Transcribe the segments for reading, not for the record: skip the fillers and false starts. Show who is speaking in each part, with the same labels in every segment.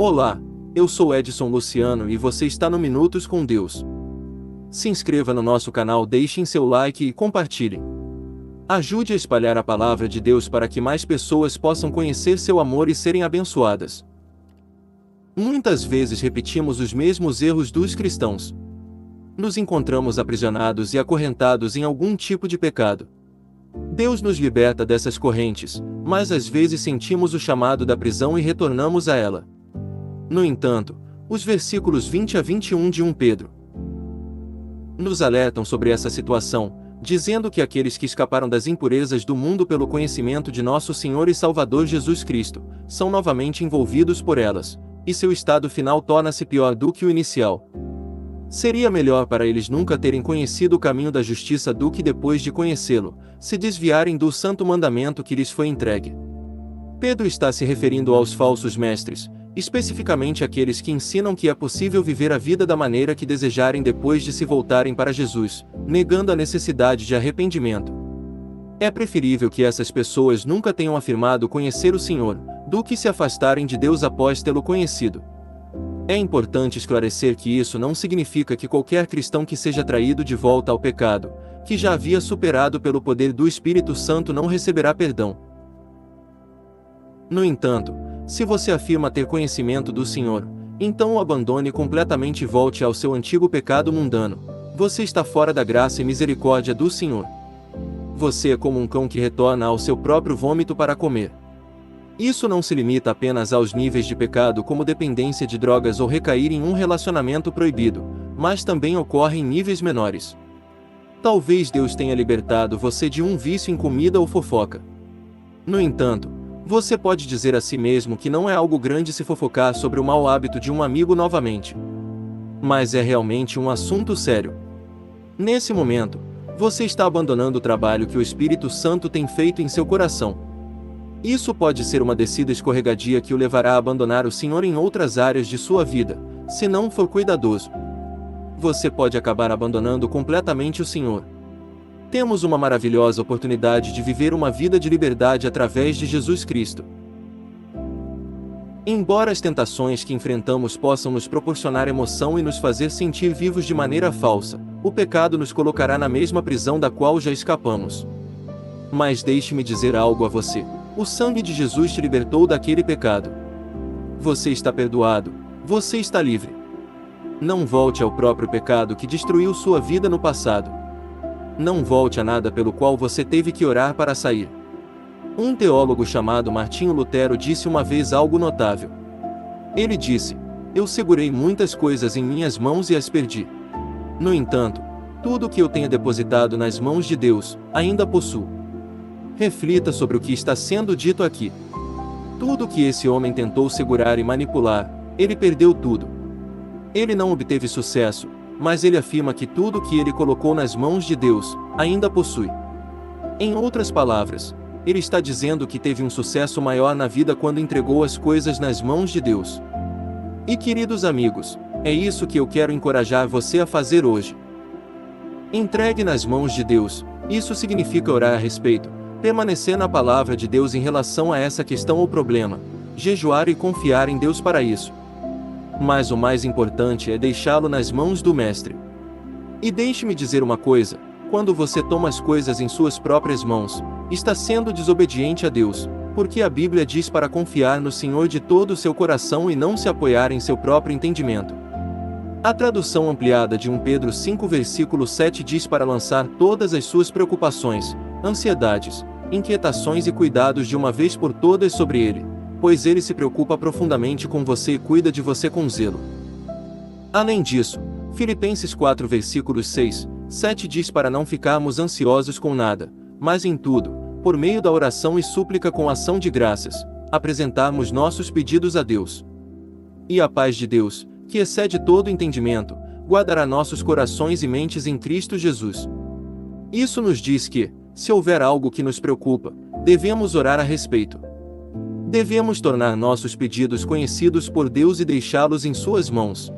Speaker 1: Olá, eu sou Edson Luciano e você está no Minutos com Deus. Se inscreva no nosso canal, deixem seu like e compartilhem. Ajude a espalhar a palavra de Deus para que mais pessoas possam conhecer seu amor e serem abençoadas. Muitas vezes repetimos os mesmos erros dos cristãos. Nos encontramos aprisionados e acorrentados em algum tipo de pecado. Deus nos liberta dessas correntes, mas às vezes sentimos o chamado da prisão e retornamos a ela. No entanto, os versículos 20 a 21 de 1 Pedro nos alertam sobre essa situação, dizendo que aqueles que escaparam das impurezas do mundo pelo conhecimento de nosso Senhor e Salvador Jesus Cristo, são novamente envolvidos por elas, e seu estado final torna-se pior do que o inicial. Seria melhor para eles nunca terem conhecido o caminho da justiça do que depois de conhecê-lo, se desviarem do santo mandamento que lhes foi entregue. Pedro está se referindo aos falsos mestres, especificamente aqueles que ensinam que é possível viver a vida da maneira que desejarem depois de se voltarem para Jesus, negando a necessidade de arrependimento. É preferível que essas pessoas nunca tenham afirmado conhecer o Senhor, do que se afastarem de Deus após tê-lo conhecido. É importante esclarecer que isso não significa que qualquer cristão que seja traído de volta ao pecado, que já havia superado pelo poder do Espírito Santo, não receberá perdão. No entanto, se você afirma ter conhecimento do Senhor, então o abandone completamente e volte ao seu antigo pecado mundano. Você está fora da graça e misericórdia do Senhor. Você é como um cão que retorna ao seu próprio vômito para comer. Isso não se limita apenas aos níveis de pecado como dependência de drogas ou recair em um relacionamento proibido, mas também ocorre em níveis menores. Talvez Deus tenha libertado você de um vício em comida ou fofoca. No entanto, você pode dizer a si mesmo que não é algo grande se fofocar sobre o mau hábito de um amigo novamente. Mas é realmente um assunto sério. Nesse momento, você está abandonando o trabalho que o Espírito Santo tem feito em seu coração. Isso pode ser uma descida escorregadia que o levará a abandonar o Senhor em outras áreas de sua vida, se não for cuidadoso. Você pode acabar abandonando completamente o Senhor. Temos uma maravilhosa oportunidade de viver uma vida de liberdade através de Jesus Cristo. Embora as tentações que enfrentamos possam nos proporcionar emoção e nos fazer sentir vivos de maneira falsa, o pecado nos colocará na mesma prisão da qual já escapamos. Mas deixe-me dizer algo a você: o sangue de Jesus te libertou daquele pecado. Você está perdoado, você está livre. Não volte ao próprio pecado que destruiu sua vida no passado. Não volte a nada pelo qual você teve que orar para sair. Um teólogo chamado Martinho Lutero disse uma vez algo notável. Ele disse: "Eu segurei muitas coisas em minhas mãos e as perdi. No entanto, tudo o que eu tenha depositado nas mãos de Deus, ainda possuo." Reflita sobre o que está sendo dito aqui. Tudo o que esse homem tentou segurar e manipular, ele perdeu tudo. Ele não obteve sucesso, mas ele afirma que tudo o que ele colocou nas mãos de Deus, ainda possui. Em outras palavras, ele está dizendo que teve um sucesso maior na vida quando entregou as coisas nas mãos de Deus. E queridos amigos, é isso que eu quero encorajar você a fazer hoje. Entregue nas mãos de Deus. Isso significa orar a respeito, permanecer na palavra de Deus em relação a essa questão ou problema, jejuar e confiar em Deus para isso. Mas o mais importante é deixá-lo nas mãos do Mestre. E deixe-me dizer uma coisa: quando você toma as coisas em suas próprias mãos, está sendo desobediente a Deus, porque a Bíblia diz para confiar no Senhor de todo o seu coração e não se apoiar em seu próprio entendimento. A tradução ampliada de 1 Pedro 5 versículo 7 diz para lançar todas as suas preocupações, ansiedades, inquietações e cuidados de uma vez por todas sobre Ele, pois Ele se preocupa profundamente com você e cuida de você com zelo. Além disso, Filipenses 4 versículos 6, 7 diz para não ficarmos ansiosos com nada, mas em tudo, por meio da oração e súplica com ação de graças, apresentarmos nossos pedidos a Deus. E a paz de Deus, que excede todo entendimento, guardará nossos corações e mentes em Cristo Jesus. Isso nos diz que, se houver algo que nos preocupa, devemos orar a respeito. Devemos tornar nossos pedidos conhecidos por Deus e deixá-los em suas mãos.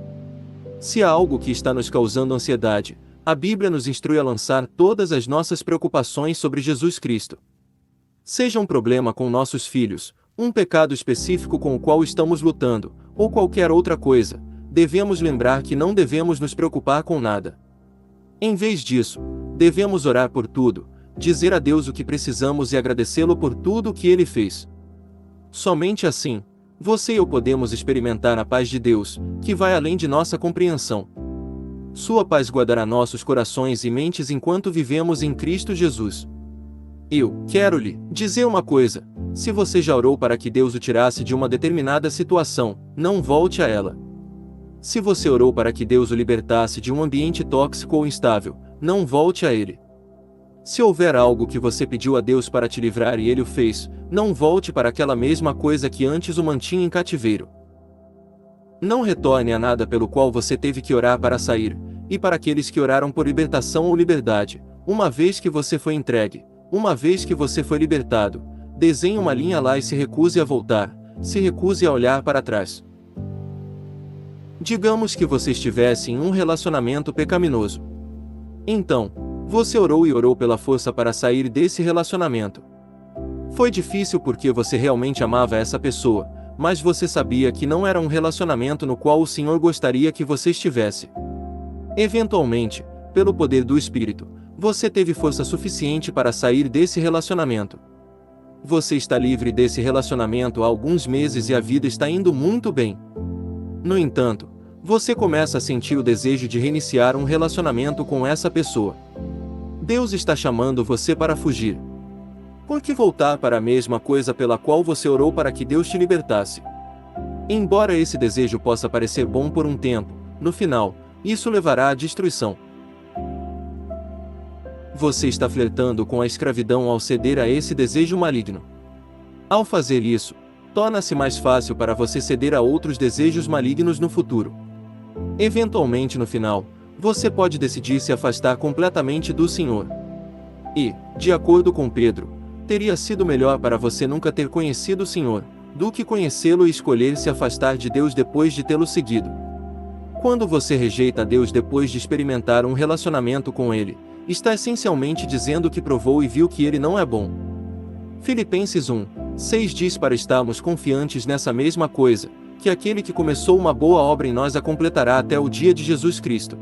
Speaker 1: Se há algo que está nos causando ansiedade, a Bíblia nos instrui a lançar todas as nossas preocupações sobre Jesus Cristo. Seja um problema com nossos filhos, um pecado específico com o qual estamos lutando, ou qualquer outra coisa, devemos lembrar que não devemos nos preocupar com nada. Em vez disso, devemos orar por tudo, dizer a Deus o que precisamos e agradecê-lo por tudo o que Ele fez. Somente assim, você e eu podemos experimentar a paz de Deus, que vai além de nossa compreensão. Sua paz guardará nossos corações e mentes enquanto vivemos em Cristo Jesus. Eu quero lhe dizer uma coisa: se você já orou para que Deus o tirasse de uma determinada situação, não volte a ela. Se você orou para que Deus o libertasse de um ambiente tóxico ou instável, não volte a ele. Se houver algo que você pediu a Deus para te livrar e Ele o fez, não volte para aquela mesma coisa que antes o mantinha em cativeiro. Não retorne a nada pelo qual você teve que orar para sair, e para aqueles que oraram por libertação ou liberdade, uma vez que você foi entregue, uma vez que você foi libertado, desenhe uma linha lá e se recuse a voltar, se recuse a olhar para trás. Digamos que você estivesse em um relacionamento pecaminoso. Então, você orou e orou pela força para sair desse relacionamento. Foi difícil porque você realmente amava essa pessoa, mas você sabia que não era um relacionamento no qual o Senhor gostaria que você estivesse. Eventualmente, pelo poder do Espírito, você teve força suficiente para sair desse relacionamento. Você está livre desse relacionamento há alguns meses e a vida está indo muito bem. No entanto, você começa a sentir o desejo de reiniciar um relacionamento com essa pessoa. Deus está chamando você para fugir. Por que voltar para a mesma coisa pela qual você orou para que Deus te libertasse? Embora esse desejo possa parecer bom por um tempo, no final, isso levará à destruição. Você está flertando com a escravidão ao ceder a esse desejo maligno. Ao fazer isso, torna-se mais fácil para você ceder a outros desejos malignos no futuro. Eventualmente no final, você pode decidir se afastar completamente do Senhor. E, de acordo com Pedro, teria sido melhor para você nunca ter conhecido o Senhor, do que conhecê-lo e escolher se afastar de Deus depois de tê-lo seguido. Quando você rejeita Deus depois de experimentar um relacionamento com Ele, está essencialmente dizendo que provou e viu que Ele não é bom. Filipenses 1:6 diz para estarmos confiantes nessa mesma coisa, que aquele que começou uma boa obra em nós a completará até o dia de Jesus Cristo.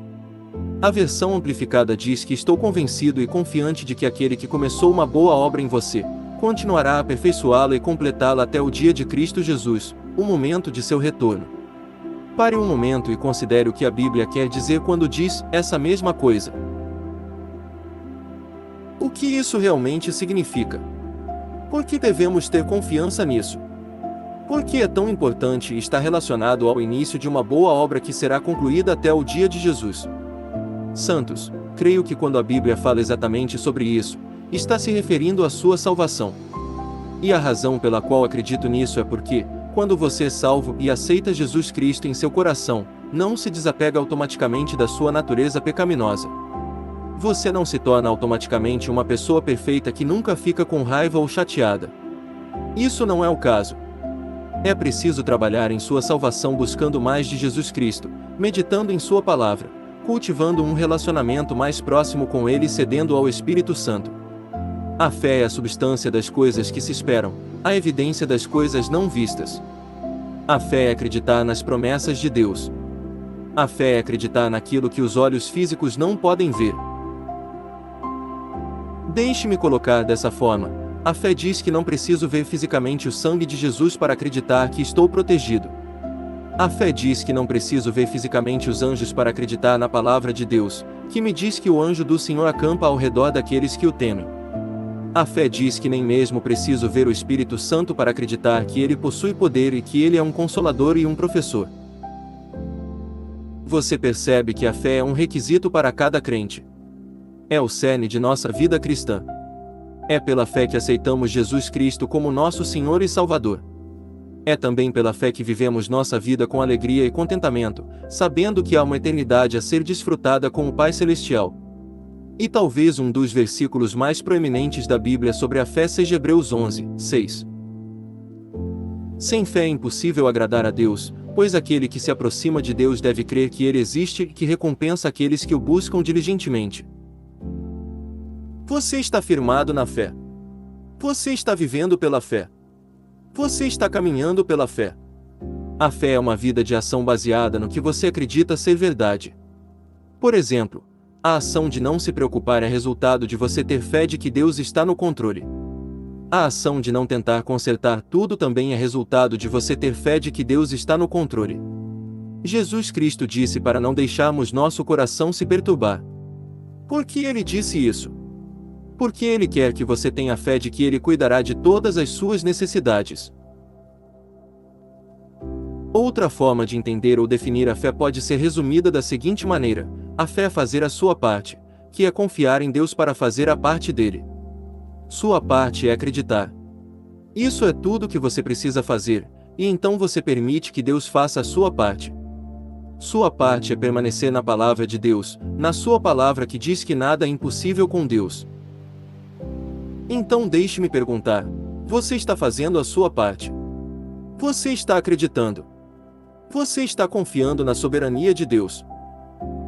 Speaker 1: A versão amplificada diz que estou convencido e confiante de que aquele que começou uma boa obra em você, continuará a aperfeiçoá-la e completá-la até o dia de Cristo Jesus, o momento de seu retorno. Pare um momento e considere o que a Bíblia quer dizer quando diz essa mesma coisa. O que isso realmente significa? Por que devemos ter confiança nisso? Por que é tão importante e está relacionado ao início de uma boa obra que será concluída até o dia de Jesus? Santos, creio que quando a Bíblia fala exatamente sobre isso, está se referindo à sua salvação. E a razão pela qual acredito nisso é porque, quando você é salvo e aceita Jesus Cristo em seu coração, não se desapega automaticamente da sua natureza pecaminosa. Você não se torna automaticamente uma pessoa perfeita que nunca fica com raiva ou chateada. Isso não é o caso. É preciso trabalhar em sua salvação buscando mais de Jesus Cristo, meditando em sua palavra, cultivando um relacionamento mais próximo com Ele e cedendo ao Espírito Santo. A fé é a substância das coisas que se esperam, a evidência das coisas não vistas. A fé é acreditar nas promessas de Deus. A fé é acreditar naquilo que os olhos físicos não podem ver. Deixe-me colocar dessa forma: a fé diz que não preciso ver fisicamente o sangue de Jesus para acreditar que estou protegido. A fé diz que não preciso ver fisicamente os anjos para acreditar na palavra de Deus, que me diz que o anjo do Senhor acampa ao redor daqueles que o temem. A fé diz que nem mesmo preciso ver o Espírito Santo para acreditar que ele possui poder e que ele é um consolador e um professor. Você percebe que a fé é um requisito para cada crente. É o cerne de nossa vida cristã. É pela fé que aceitamos Jesus Cristo como nosso Senhor e Salvador. É também pela fé que vivemos nossa vida com alegria e contentamento, sabendo que há uma eternidade a ser desfrutada com o Pai Celestial. E talvez um dos versículos mais proeminentes da Bíblia sobre a fé seja Hebreus 11:6. Sem fé é impossível agradar a Deus, pois aquele que se aproxima de Deus deve crer que Ele existe e que recompensa aqueles que o buscam diligentemente. Você está firmado na fé. Você está vivendo pela fé. Você está caminhando pela fé. A fé é uma vida de ação baseada no que você acredita ser verdade. Por exemplo, a ação de não se preocupar é resultado de você ter fé de que Deus está no controle. A ação de não tentar consertar tudo também é resultado de você ter fé de que Deus está no controle. Jesus Cristo disse para não deixarmos nosso coração se perturbar. Por que ele disse isso? Porque ele quer que você tenha fé de que ele cuidará de todas as suas necessidades. Outra forma de entender ou definir a fé pode ser resumida da seguinte maneira: a fé é fazer a sua parte, que é confiar em Deus para fazer a parte dele. Sua parte é acreditar. Isso é tudo que você precisa fazer, e então você permite que Deus faça a sua parte. Sua parte é permanecer na palavra de Deus, na sua palavra que diz que nada é impossível com Deus. Então deixe-me perguntar: você está fazendo a sua parte? Você está acreditando? Você está confiando na soberania de Deus?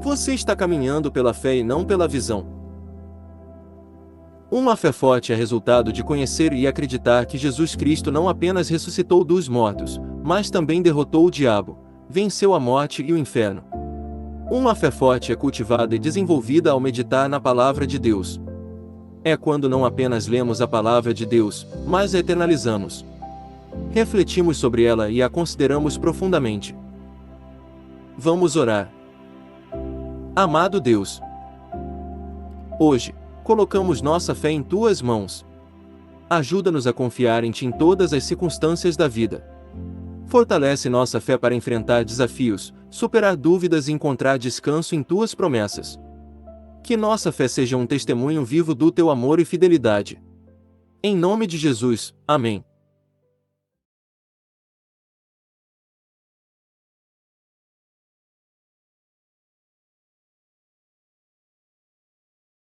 Speaker 1: Você está caminhando pela fé e não pela visão? Uma fé forte é resultado de conhecer e acreditar que Jesus Cristo não apenas ressuscitou dos mortos, mas também derrotou o diabo, venceu a morte e o inferno. Uma fé forte é cultivada e desenvolvida ao meditar na palavra de Deus. É quando não apenas lemos a palavra de Deus, mas a eternalizamos. Refletimos sobre ela e a consideramos profundamente. Vamos orar. Amado Deus, hoje, colocamos nossa fé em Tuas mãos. Ajuda-nos a confiar em Ti em todas as circunstâncias da vida. Fortalece nossa fé para enfrentar desafios, superar dúvidas e encontrar descanso em Tuas promessas. Que nossa fé seja um testemunho vivo do Teu amor e fidelidade. Em nome de Jesus, amém.